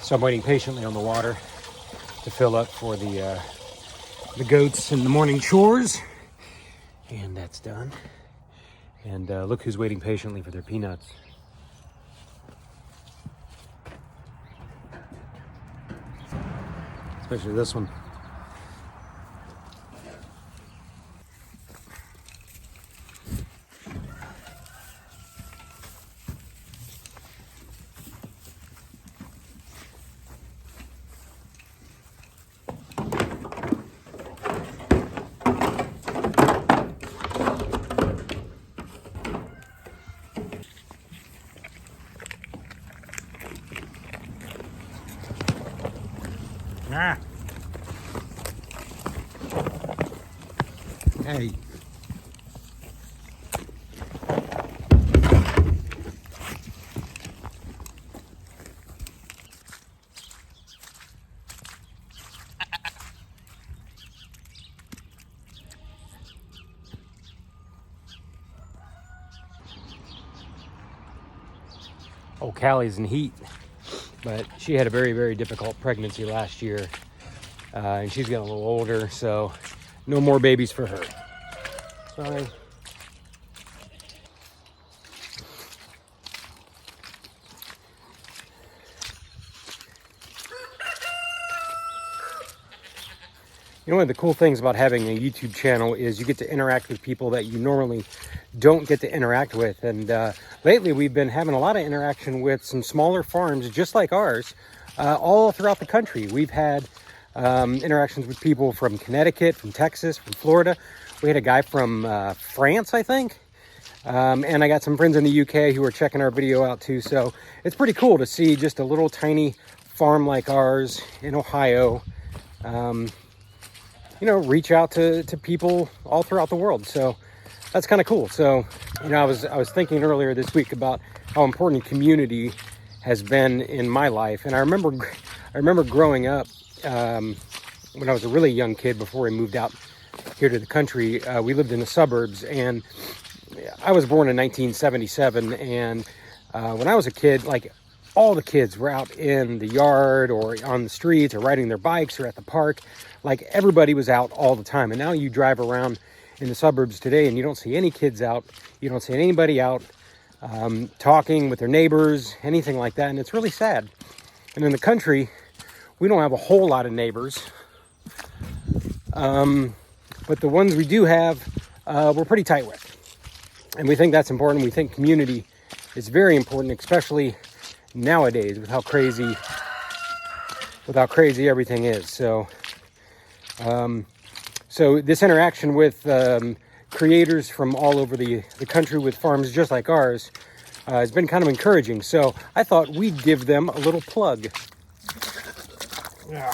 So I'm waiting patiently on the water to fill up for the goats and the morning chores. And that's done. And look who's waiting patiently for their peanuts. Especially this one. Ah. Hey. Oh, Callie's in heat, but she had a very, very difficult pregnancy last year, and she's getting a little older, so no more babies for her. Sorry. You know, one of the cool things about having a YouTube channel is you get to interact with people that you normally don't get to interact with. And lately we've been having a lot of interaction with some smaller farms just like ours, all throughout the country. We've had interactions with people from Connecticut, from Texas, from Florida. We had a guy from France, I think. And I got some friends in the UK who are checking our video out too. So it's pretty cool to see just a little tiny farm like ours in Ohio, you know, reach out to people all throughout the world. So that's kind of cool. So, you know, I was thinking earlier this week about how important community has been in my life. And I remember growing up, when I was a really young kid before we moved out here to the country. We lived in the suburbs, and I was born in 1977. And when I was a kid, like, all the kids were out in the yard or on the streets or riding their bikes or at the park. Like, everybody was out all the time. And now you drive around in the suburbs today and you don't see any kids out. You don't see anybody out talking with their neighbors, anything like that. And it's really sad. And in the country, we don't have a whole lot of neighbors. But the ones we do have, we're pretty tight with. And we think that's important. We think community is very important, especially nowadays with how crazy everything is. So this interaction with creators from all over the country with farms just like ours has been kind of encouraging. So I thought we'd give them a little plug. Yeah.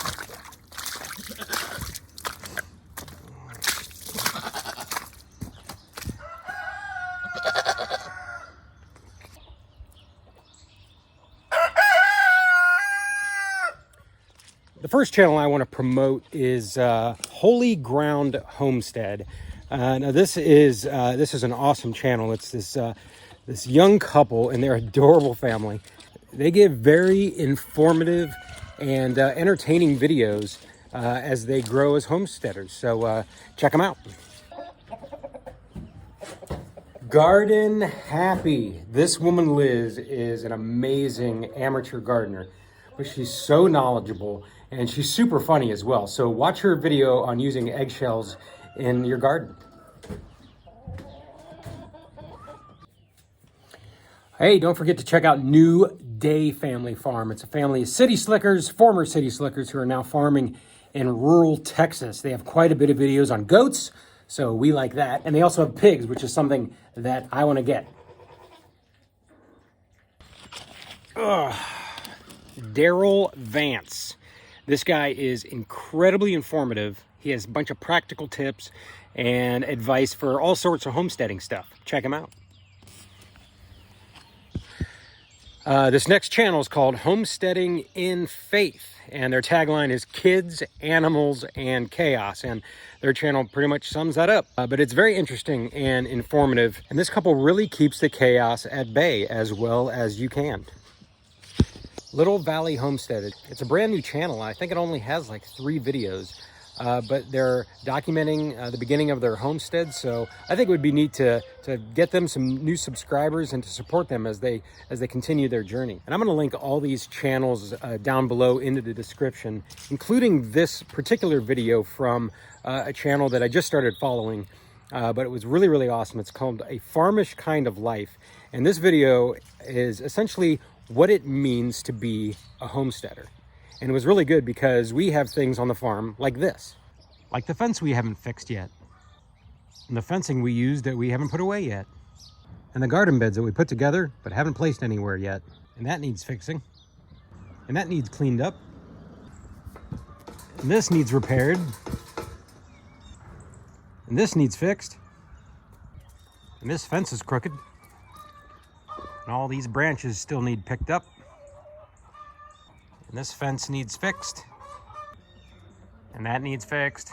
The first channel I want to promote is Holy Ground Homestead. Now this is an awesome channel. It's this young couple and their adorable family. They give very informative and entertaining videos as they grow as homesteaders. So check them out. Garden Happy. This woman, Liz, is an amazing amateur gardener, but she's so knowledgeable and she's super funny as well. So watch her video on using eggshells in your garden. Hey, don't forget to check out New Day Family Farm. It's a family of city slickers, former city slickers, who are now farming in rural Texas. They have quite a bit of videos on goats, so we like that. And they also have pigs, which is something that I want to get. Daryl Vance. This guy is incredibly informative. He has a bunch of practical tips and advice for all sorts of homesteading stuff. Check him out. This next channel is called Homesteading in Faith, and their tagline is Kids, Animals, and Chaos, and their channel pretty much sums that up. But it's very interesting and informative, and this couple really keeps the chaos at bay as well as you can. Little Valley Homestead. It's a brand new channel. I think it only has like 3 videos, but they're documenting the beginning of their homestead. So I think it would be neat to get them some new subscribers and to support them as they continue their journey. And I'm going to link all these channels down below into the description, including this particular video from a channel that I just started following. But it was really, really awesome. It's called A Farmish Kind of Life. And this video is essentially what it means to be a homesteader. And it was really good because we have things on the farm like this. Like the fence we haven't fixed yet. And the fencing we used that we haven't put away yet. And the garden beds that we put together but haven't placed anywhere yet. And that needs fixing. And that needs cleaned up. And this needs repaired. And this needs fixed. And this fence is crooked. And all these branches still need picked up. And this fence needs fixed. And that needs fixed.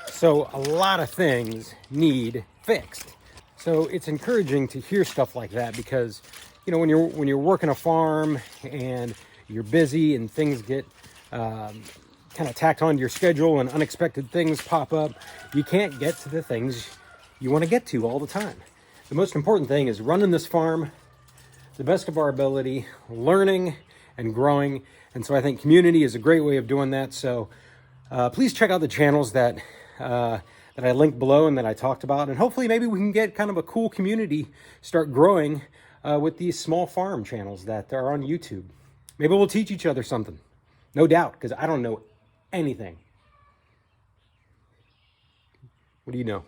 So a lot of things need fixed. So it's encouraging to hear stuff like that because, you know, when you're working a farm and you're busy and things get kind of tacked onto your schedule and unexpected things pop up, you can't get to the things you want to get to all the time. The most important thing is running this farm to the best of our ability, learning and growing. And so I think community is a great way of doing that. So please check out the channels that I linked below and that I talked about. And hopefully maybe we can get kind of a cool community start growing with these small farm channels that are on YouTube. Maybe we'll teach each other something. No doubt, because I don't know anything. What do you know?